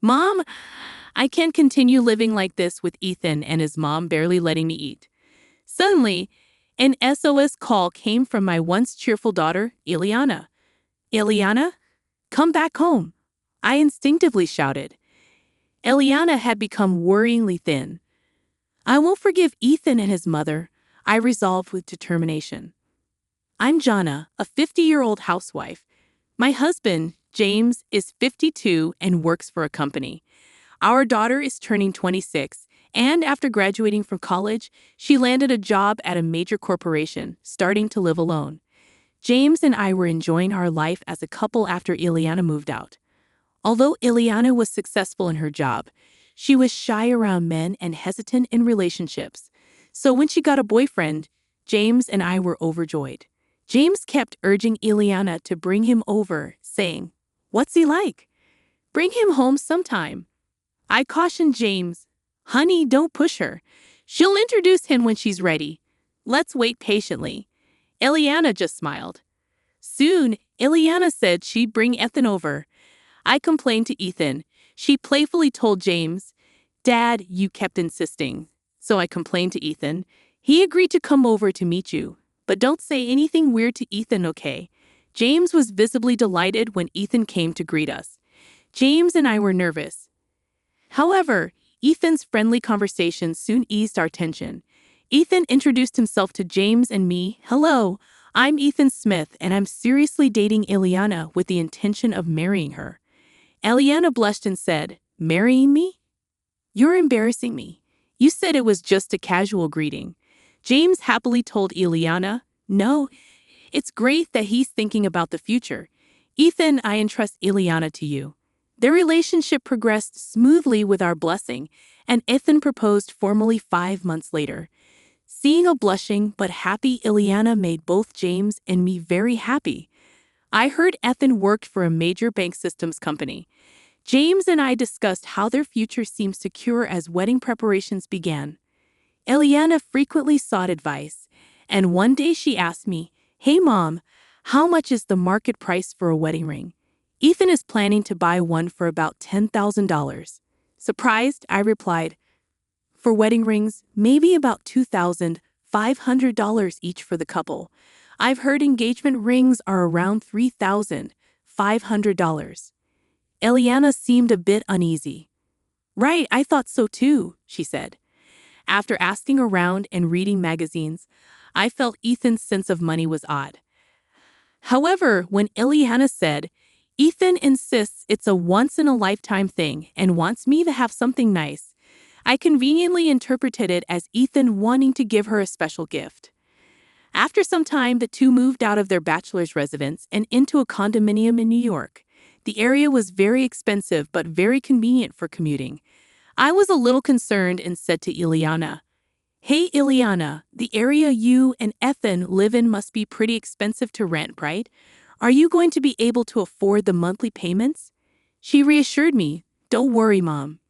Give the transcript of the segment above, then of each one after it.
Mom, I can't continue living like this with Ethan and his mom barely letting me eat. Suddenly, an SOS call came from my once cheerful daughter, Eliana. Eliana, come back home. I instinctively shouted. Eliana had become worryingly thin. I won't forgive Ethan and his mother, I resolved with determination. I'm Jonna, a 50-year-old housewife. My husband, James, is 52 and works for a company. Our daughter is turning 26, and after graduating from college, she landed a job at a major corporation, starting to live alone. James and I were enjoying our life as a couple after Eliana moved out. Although Eliana was successful in her job, she was shy around men and hesitant in relationships. So when she got a boyfriend, James and I were overjoyed. James kept urging Eliana to bring him over, saying, "What's he like? Bring him home sometime." I cautioned James, "Honey, don't push her. She'll introduce him when she's ready. Let's wait patiently." Eliana just smiled. Soon, Eliana said she'd bring Ethan over. I complained to Ethan. She playfully told James, "Dad, you kept insisting." So I complained to Ethan. He agreed to come over to meet you. But don't say anything weird to Ethan, okay? James was visibly delighted when Ethan came to greet us. James and I were nervous. However, Ethan's friendly conversation soon eased our tension. Ethan introduced himself to James and me. "Hello, I'm Ethan Smith, and I'm seriously dating Eliana with the intention of marrying her." Eliana blushed and said, "Marrying me? You're embarrassing me. You said it was just a casual greeting." James happily told Eliana, "No, it's great that he's thinking about the future. Ethan, I entrust Eliana to you." Their relationship progressed smoothly with our blessing, and Ethan proposed formally 5 months later. Seeing a blushing but happy Eliana made both James and me very happy. I heard Ethan worked for a major bank systems company. James and I discussed how their future seemed secure as wedding preparations began. Eliana frequently sought advice, and one day she asked me, "Hey Mom, how much is the market price for a wedding ring?" "Ethan is planning to buy one for about $10,000. Surprised, I replied, "For wedding rings, maybe about $2,500 each for the couple. I've heard engagement rings are around $3,500. Eliana seemed a bit uneasy. "Right, I thought so too," she said. After asking around and reading magazines, I felt Ethan's sense of money was odd. However, when Eliana said, "Ethan insists it's a once-in-a-lifetime thing and wants me to have something nice," I conveniently interpreted it as Ethan wanting to give her a special gift. After some time, the two moved out of their bachelor's residence and into a condominium in New York. The area was very expensive but very convenient for commuting. I was a little concerned and said to Eliana, "Hey Eliana, the area you and Ethan live in must be pretty expensive to rent, right? Are you going to be able to afford the monthly payments?" She reassured me, "Don't worry, Mom.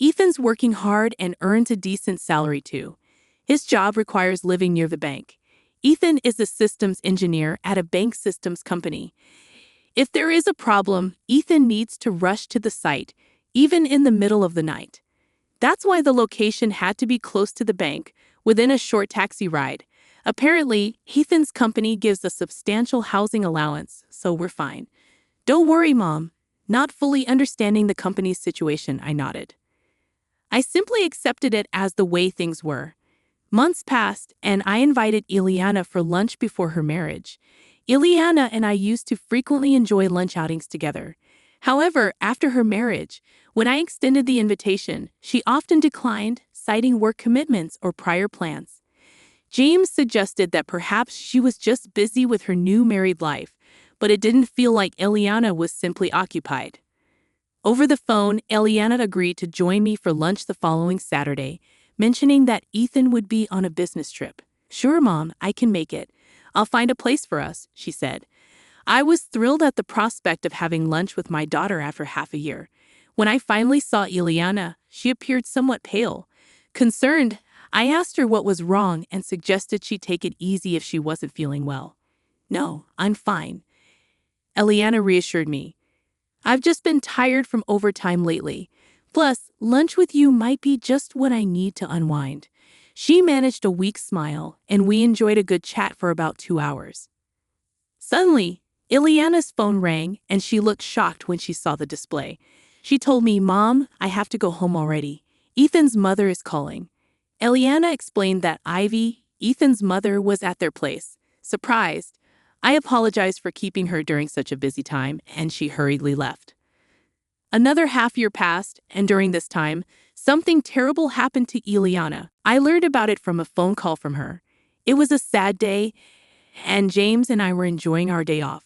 Ethan's working hard and earns a decent salary too. His job requires living near the bank. Ethan is a systems engineer at a bank systems company. If there is a problem, Ethan needs to rush to the site, even in the middle of the night. That's why the location had to be close to the bank, within a short taxi ride. Apparently, Ethan's company gives a substantial housing allowance, so we're fine." "Don't worry, Mom." Not fully understanding the company's situation, I nodded. I simply accepted it as the way things were. Months passed, and I invited Eliana for lunch before her marriage. Eliana and I used to frequently enjoy lunch outings together. However, after her marriage, when I extended the invitation, she often declined, citing work commitments or prior plans. James suggested that perhaps she was just busy with her new married life, but it didn't feel like Eliana was simply occupied. Over the phone, Eliana agreed to join me for lunch the following Saturday, mentioning that Ethan would be on a business trip. "Sure, Mom, I can make it. I'll find a place for us," she said. I was thrilled at the prospect of having lunch with my daughter after half a year. When I finally saw Eliana, she appeared somewhat pale. Concerned, I asked her what was wrong and suggested she take it easy if she wasn't feeling well. "No, I'm fine," Eliana reassured me. "I've just been tired from overtime lately. Plus, lunch with you might be just what I need to unwind. She managed a weak smile, and we enjoyed a good chat for about 2 hours. Suddenly, Eliana's phone rang, and she looked shocked when she saw the display. She told me, "Mom, I have to go home already. Ethan's mother is calling." Eliana explained that Ivy, Ethan's mother, was at their place. Surprised, I apologized for keeping her during such a busy time, and she hurriedly left. Another half-year passed, and during this time, something terrible happened to Eliana. I learned about it from a phone call from her. It was a sad day, and James and I were enjoying our day off.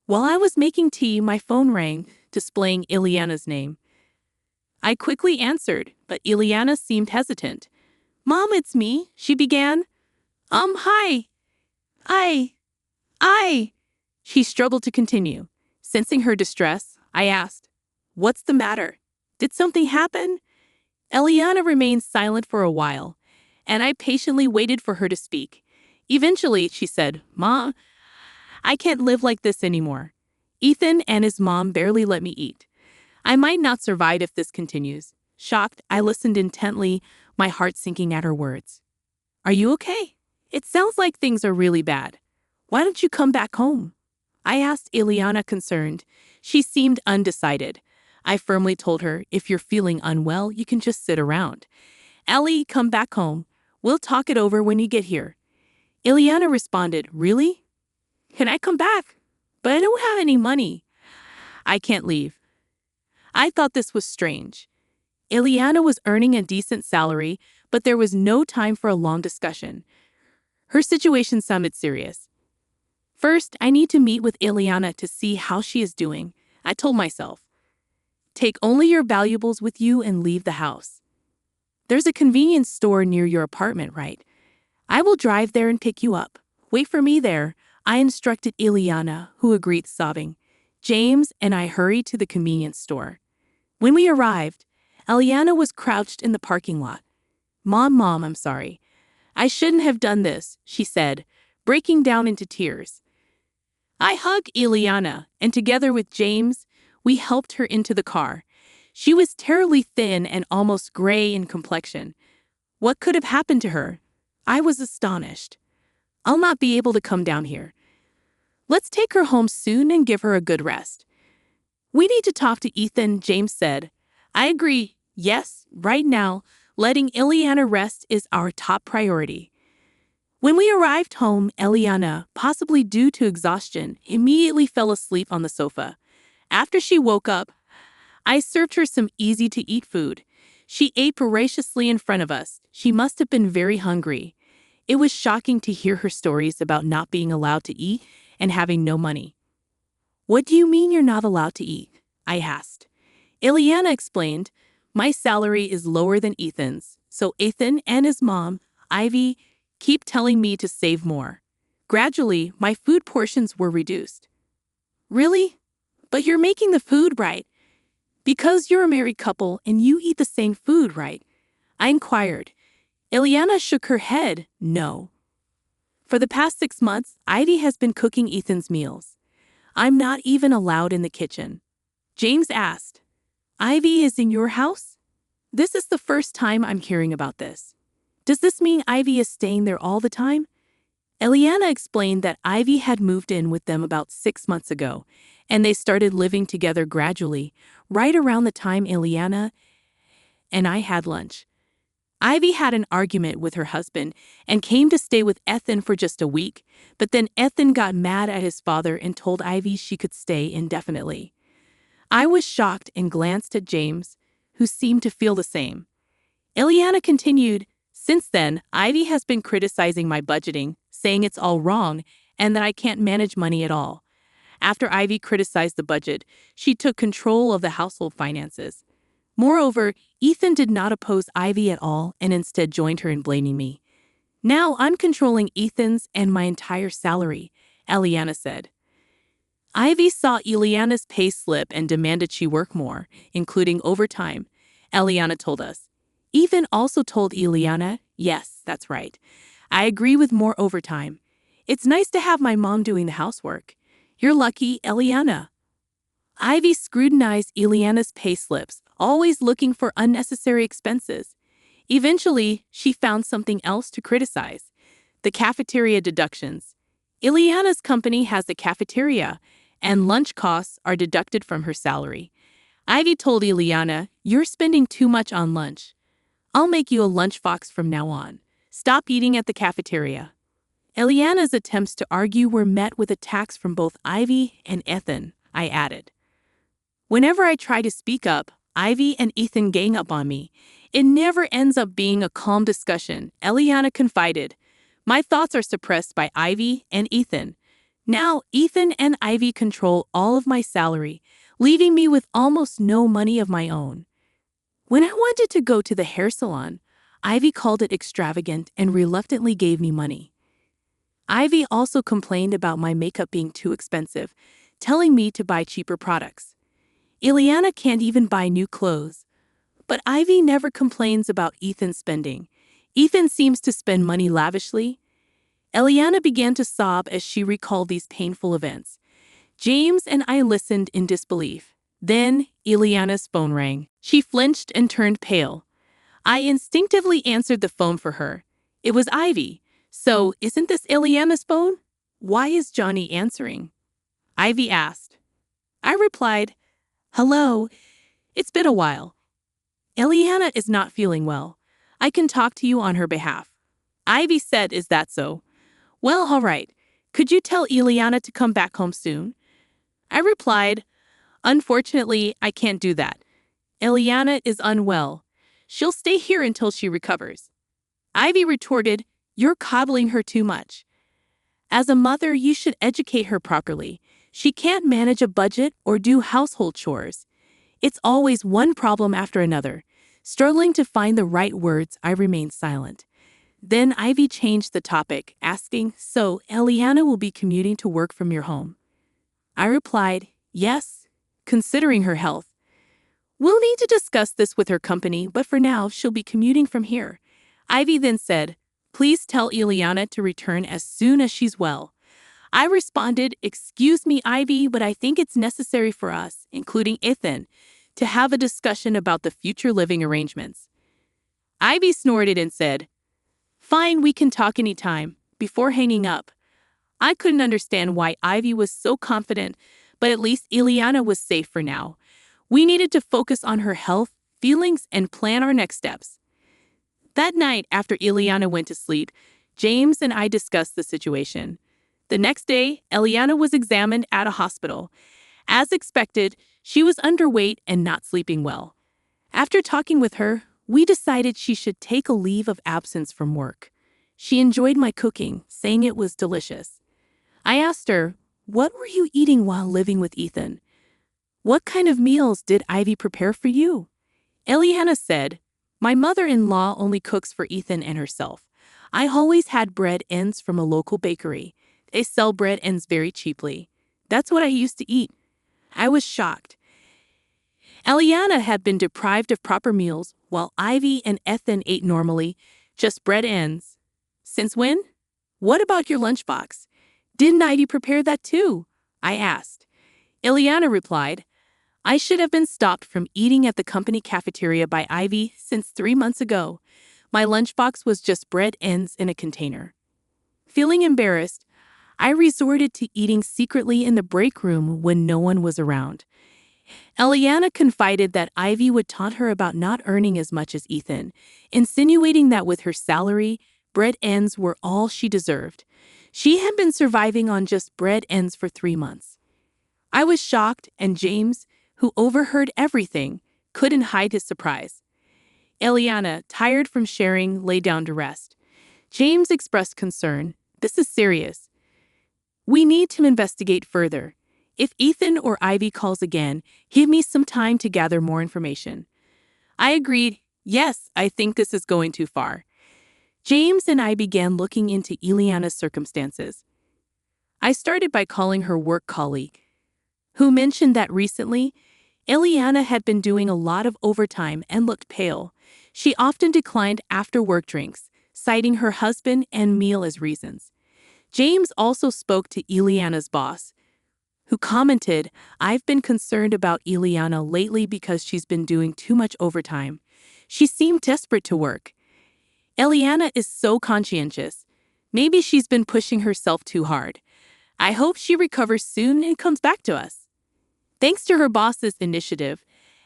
While I was making tea, my phone rang, displaying Eliana's name. I quickly answered, but Eliana seemed hesitant. "Mom, it's me," she began. Hi. I. She struggled to continue. Sensing her distress, I asked, "What's the matter? Did something happen?" Eliana remained silent for a while, and I patiently waited for her to speak. Eventually, she said, "Mom, I can't live like this anymore. Ethan and his mom barely let me eat. I might not survive if this continues." Shocked, I listened intently, my heart sinking at her words. "Are you okay? It sounds like things are really bad. Why don't you come back home?" I asked Eliana, concerned. She seemed undecided. I firmly told her, "If you're feeling unwell, you can just sit around. Ellie, come back home. We'll talk it over when you get here." Eliana responded, "Really? Can I come back? But I don't have any money. I can't leave." I thought this was strange. Eliana was earning a decent salary, but there was no time for a long discussion. Her situation sounded serious. First, I need to meet with Eliana to see how she is doing, I told myself. Take only your valuables with you and leave the house. There's a convenience store near your apartment, right? I will drive there and pick you up. Wait for me there, I instructed Eliana, who agreed, sobbing. James and I hurried to the convenience store. When we arrived, Eliana was crouched in the parking lot. Mom, I'm sorry. I shouldn't have done this," she said, breaking down into tears. I hugged Eliana, and together with James, we helped her into the car. She was terribly thin and almost gray in complexion. What could have happened to her? I was astonished. "I'll not be able to come down here. Let's take her home soon and give her a good rest." "We need to talk to Ethan," James said. I agree. Yes, right now, letting Eliana rest is our top priority. When we arrived home, Eliana, possibly due to exhaustion, immediately fell asleep on the sofa. After she woke up, I served her some easy-to-eat food. She ate voraciously in front of us. She must have been very hungry. It was shocking to hear her stories about not being allowed to eat and having no money. "What do you mean you're not allowed to eat?" I asked. Eliana explained, "My salary is lower than Ethan's, so Ethan and his mom, Ivy, keep telling me to save more. Gradually, my food portions were reduced." "Really? But you're making the food, right? Because you're a married couple and you eat the same food, right?" I inquired. Eliana shook her head, "No. For the past 6 months, Ivy has been cooking Ethan's meals. I'm not even allowed in the kitchen." James asked, "Ivy is in your house? This is the first time I'm hearing about this. Does this mean Ivy is staying there all the time?" Eliana explained that Ivy had moved in with them about 6 months ago, and they started living together gradually, right around the time Eliana and I had lunch. Ivy had an argument with her husband and came to stay with Ethan for just a week, but then Ethan got mad at his father and told Ivy she could stay indefinitely. I was shocked and glanced at James, who seemed to feel the same. Eliana continued, "Since then, Ivy has been criticizing my budgeting, saying it's all wrong and that I can't manage money at all. After Ivy criticized the budget, she took control of the household finances. Moreover, Ethan did not oppose Ivy at all and instead joined her in blaming me. Now I'm controlling Ethan's and my entire salary," Eliana said. Ivy saw Eliana's pay slip and demanded she work more, including overtime, Eliana told us. Ethan also told Eliana, "Yes, that's right. I agree with more overtime. It's nice to have my mom doing the housework. You're lucky, Eliana." Ivy scrutinized Eliana's pay slips, always looking for unnecessary expenses. Eventually, she found something else to criticize: the cafeteria deductions. Eliana's company has a cafeteria, and lunch costs are deducted from her salary. Ivy told Eliana, "You're spending too much on lunch. I'll make you a lunchbox from now on. Stop eating at the cafeteria." Eliana's attempts to argue were met with attacks from both Ivy and Ethan, I added. Whenever I try to speak up, Ivy and Ethan gang up on me. It never ends up being a calm discussion, Eliana confided. My thoughts are suppressed by Ivy and Ethan. Now, Ethan and Ivy control all of my salary, leaving me with almost no money of my own. When I wanted to go to the hair salon, Ivy called it extravagant and reluctantly gave me money. Ivy also complained about my makeup being too expensive, telling me to buy cheaper products. Eliana can't even buy new clothes. But Ivy never complains about Ethan's spending. Ethan seems to spend money lavishly. Eliana began to sob as she recalled these painful events. James and I listened in disbelief. Then, Eliana's phone rang. She flinched and turned pale. I instinctively answered the phone for her. It was Ivy. "So, isn't this Eliana's phone? Why is Johnny answering?" Ivy asked. I replied, "Hello, it's been a while. Eliana is not feeling well. I can talk to you on her behalf." Ivy said, "Is that so? Well, all right. Could you tell Eliana to come back home soon?" I replied, "Unfortunately, I can't do that. Eliana is unwell. She'll stay here until she recovers." Ivy retorted, "You're coddling her too much. As a mother, you should educate her properly. She can't manage a budget or do household chores. It's always one problem after another." Struggling to find the right words, I remained silent. Then Ivy changed the topic, asking, "So, Eliana will be commuting to work from your home?" I replied, "Yes, considering her health. We'll need to discuss this with her company, but for now, she'll be commuting from here." Ivy then said, "Please tell Eliana to return as soon as she's well." I responded, "Excuse me, Ivy, but I think it's necessary for us, including Ethan, to have a discussion about the future living arrangements." Ivy snorted and said, "Fine, we can talk anytime," before hanging up. I couldn't understand why Ivy was so confident, but at least Eliana was safe for now. We needed to focus on her health, feelings, and plan our next steps. That night, after Eliana went to sleep, James and I discussed the situation. The next day, Eliana was examined at a hospital. As expected, she was underweight and not sleeping well. After talking with her, we decided she should take a leave of absence from work. She enjoyed my cooking, saying it was delicious. I asked her, "What were you eating while living with Ethan? What kind of meals did Ivy prepare for you?" Eliana said, "My mother-in-law only cooks for Ethan and herself. I always had bread ends from a local bakery. They sell bread ends very cheaply. That's what I used to eat." I was shocked. Eliana had been deprived of proper meals, while Ivy and Ethan ate normally, just bread ends. "Since when? What about your lunchbox? Didn't Ivy prepare that too?" I asked. Eliana replied, "I should have been stopped from eating at the company cafeteria by Ivy since 3 months ago. My lunchbox was just bread ends in a container." Feeling embarrassed, I resorted to eating secretly in the break room when no one was around. Eliana confided that Ivy would taunt her about not earning as much as Ethan, insinuating that with her salary, bread ends were all she deserved. She had been surviving on just bread ends for 3 months. I was shocked, and James, who overheard everything, couldn't hide his surprise. Eliana, tired from sharing, lay down to rest. James expressed concern. "This is serious. We need to investigate further. If Ethan or Ivy calls again, give me some time to gather more information." I agreed. "Yes, I think this is going too far." James and I began looking into Eliana's circumstances. I started by calling her work colleague, who mentioned that recently, Eliana had been doing a lot of overtime and looked pale. She often declined after-work drinks, citing her husband and meal as reasons. James also spoke to Eliana's boss, who commented, "I've been concerned about Eliana lately because she's been doing too much overtime. She seemed desperate to work. Eliana is so conscientious. Maybe she's been pushing herself too hard. I hope she recovers soon and comes back to us." Thanks to her boss's initiative,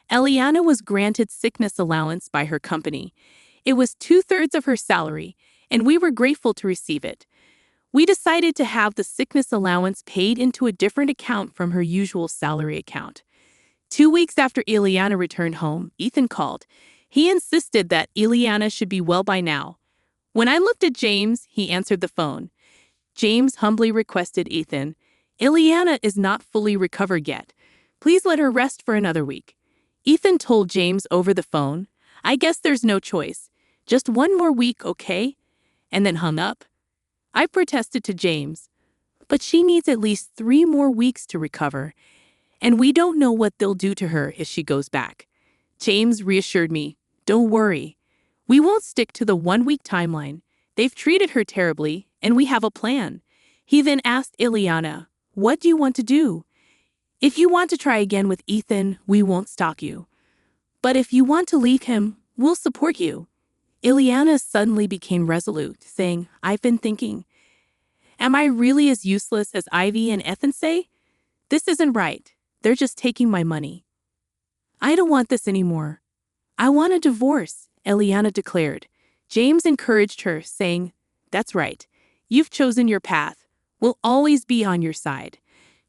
Eliana was granted sickness allowance by her company. It was 2/3 of her salary, and we were grateful to receive it. We decided to have the sickness allowance paid into a different account from her usual salary account. 2 weeks after Eliana returned home, Ethan called. He insisted that Eliana should be well by now. When I looked at James, he answered the phone. James humbly requested Ethan, "Eliana is not fully recovered yet. Please let her rest for another week." Ethan told James over the phone, "I guess there's no choice. Just one more week, okay?" And then hung up. I protested to James, "But she needs at least 3 more weeks to recover, and we don't know what they'll do to her if she goes back." James reassured me, "Don't worry. We won't stick to the 1-week timeline. They've treated her terribly, and we have a plan." He then asked Eliana, "What do you want to do? If you want to try again with Ethan, we won't stop you. But if you want to leave him, we'll support you." Eliana suddenly became resolute, saying, "I've been thinking. Am I really as useless as Ivy and Ethan say? This isn't right. They're just taking my money. I don't want this anymore. I want a divorce," Eliana declared. James encouraged her, saying, "That's right. You've chosen your path. We'll always be on your side."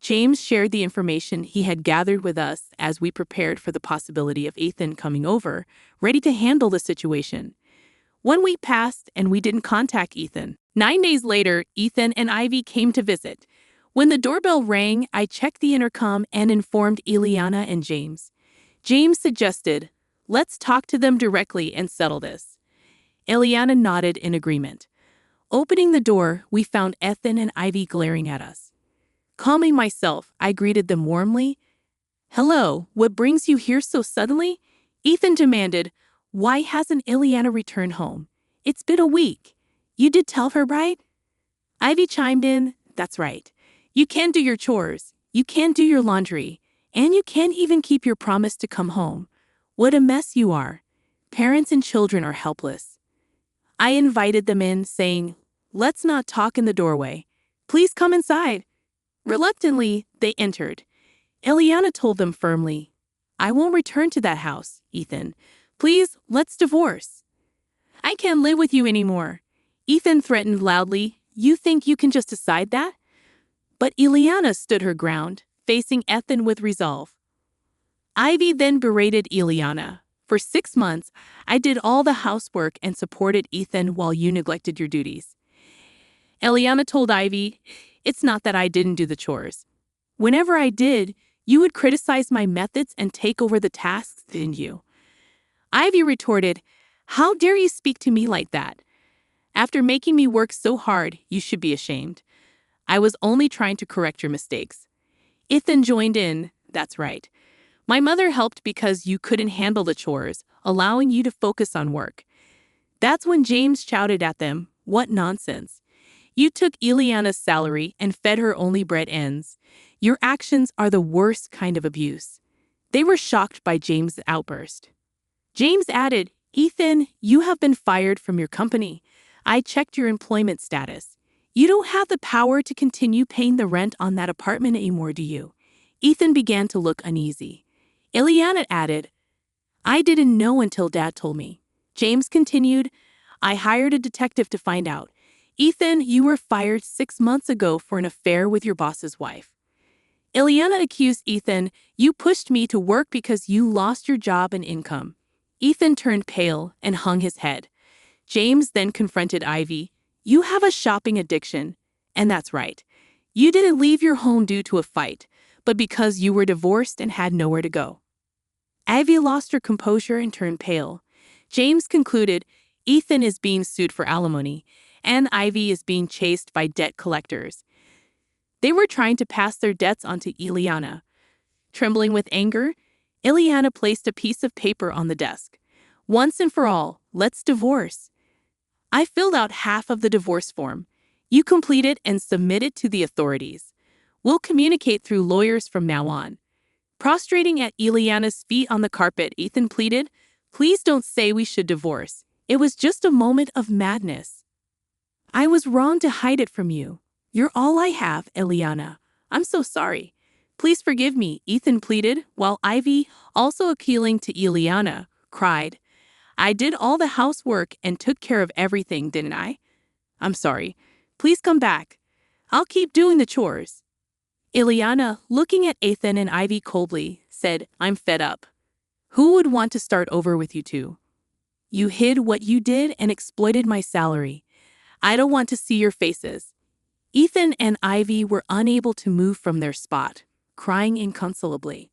James shared the information he had gathered with us as we prepared for the possibility of Ethan coming over, ready to handle the situation. 1 week passed and we didn't contact Ethan. 9 days later, Ethan and Ivy came to visit. When the doorbell rang, I checked the intercom and informed Eliana and James. James suggested, "Let's talk to them directly and settle this." Eliana nodded in agreement. Opening the door, we found Ethan and Ivy glaring at us. Calming myself, I greeted them warmly. "Hello, what brings you here so suddenly?" Ethan demanded. "Why hasn't Eliana returned home? It's been a week. You did tell her, right?" Ivy chimed in, "That's right. You can't do your chores, you can't do your laundry, and you can't even keep your promise to come home. What a mess you are. Parents and children are helpless." I invited them in, saying, "Let's not talk in the doorway. Please come inside." Reluctantly, they entered. Eliana told them firmly, "I won't return to that house, Ethan. Please, let's divorce." "I can't live with you anymore," Ethan threatened loudly. "You think you can just decide that?" But Eliana stood her ground, facing Ethan with resolve. Ivy then berated Eliana. "For 6 months, I did all the housework and supported Ethan while you neglected your duties." Eliana told Ivy, "It's not that I didn't do the chores. Whenever I did, you would criticize my methods and take over the tasks, didn't you?" Ivy retorted, "How dare you speak to me like that? After making me work so hard, you should be ashamed. I was only trying to correct your mistakes." Ethan joined in, "That's right. My mother helped because you couldn't handle the chores, allowing you to focus on work." That's when James shouted at them, "What nonsense. You took Eliana's salary and fed her only bread ends. Your actions are the worst kind of abuse." They were shocked by James' outburst. James added, "Ethan, you have been fired from your company. I checked your employment status. You don't have the power to continue paying the rent on that apartment anymore, do you?" Ethan began to look uneasy. Eliana added, "I didn't know until Dad told me." James continued, "I hired a detective to find out. Ethan, you were fired 6 months ago for an affair with your boss's wife." Eliana accused Ethan, "You pushed me to work because you lost your job and income." Ethan turned pale and hung his head. James then confronted Ivy, "You have a shopping addiction, and that's right. You didn't leave your home due to a fight, but because you were divorced and had nowhere to go." Ivy lost her composure and turned pale. James concluded, "Ethan is being sued for alimony, and Ivy is being chased by debt collectors. They were trying to pass their debts onto Eliana." Trembling with anger, Eliana placed a piece of paper on the desk. "Once and for all, let's divorce." I filled out half of the divorce form. You complete it and submit it to the authorities. We'll communicate through lawyers from now on. Prostrating at Eliana's feet on the carpet, Ethan pleaded, "Please don't say we should divorce. It was just a moment of madness. I was wrong to hide it from you. You're all I have, Eliana. I'm so sorry. Please forgive me," Ethan pleaded, while Ivy, also appealing to Eliana, cried, "I did all the housework and took care of everything, didn't I? I'm sorry. Please come back. I'll keep doing the chores." Eliana, looking at Ethan and Ivy coldly, said, "I'm fed up. Who would want to start over with you two? You hid what you did and exploited my salary. I don't want to see your faces." Ethan and Ivy were unable to move from their spot, crying inconsolably.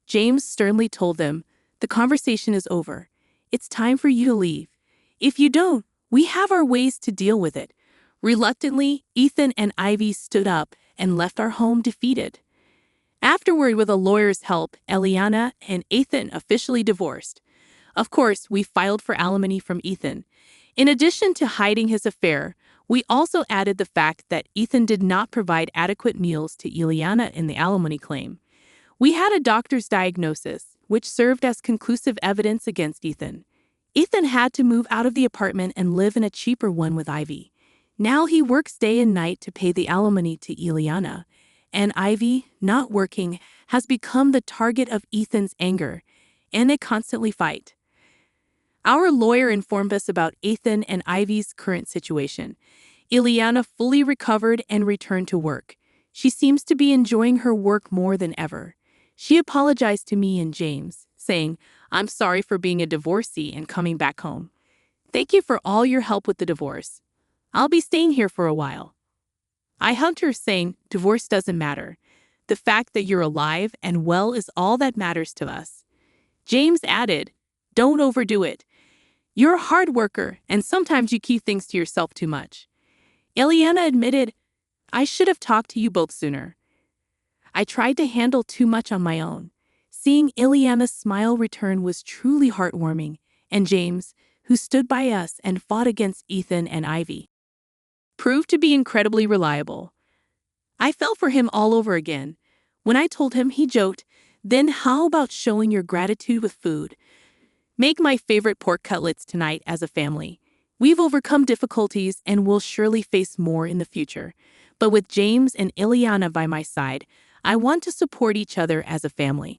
James sternly told them, "The conversation is over. It's time for you to leave. If you don't, we have our ways to deal with it." Reluctantly, Ethan and Ivy stood up and left our home defeated. Afterward, with a lawyer's help, Eliana and Ethan officially divorced. Of course, we filed for alimony from Ethan. In addition to hiding his affair, we also added the fact that Ethan did not provide adequate meals to Eliana in the alimony claim. We had a doctor's diagnosis, which served as conclusive evidence against Ethan. Ethan had to move out of the apartment and live in a cheaper one with Ivy. Now he works day and night to pay the alimony to Eliana, and Ivy, not working, has become the target of Ethan's anger, and they constantly fight. Our lawyer informed us about Ethan and Ivy's current situation. Eliana fully recovered and returned to work. She seems to be enjoying her work more than ever. She apologized to me and James, saying, "I'm sorry for being a divorcee and coming back home. Thank you for all your help with the divorce. I'll be staying here for a while." I hugged her, saying, "Divorce doesn't matter. The fact that you're alive and well is all that matters to us." James added, "Don't overdo it. You're a hard worker, and sometimes you keep things to yourself too much." Eliana admitted, "I should have talked to you both sooner. I tried to handle too much on my own." Seeing Eliana's smile return was truly heartwarming, and James, who stood by us and fought against Ethan and Ivy, proved to be incredibly reliable. I fell for him all over again. When I told him, he joked, "Then how about showing your gratitude with food? Make my favorite pork cutlets tonight as a family. We've overcome difficulties and will surely face more in the future. But with James and Eliana by my side, I want to support each other as a family."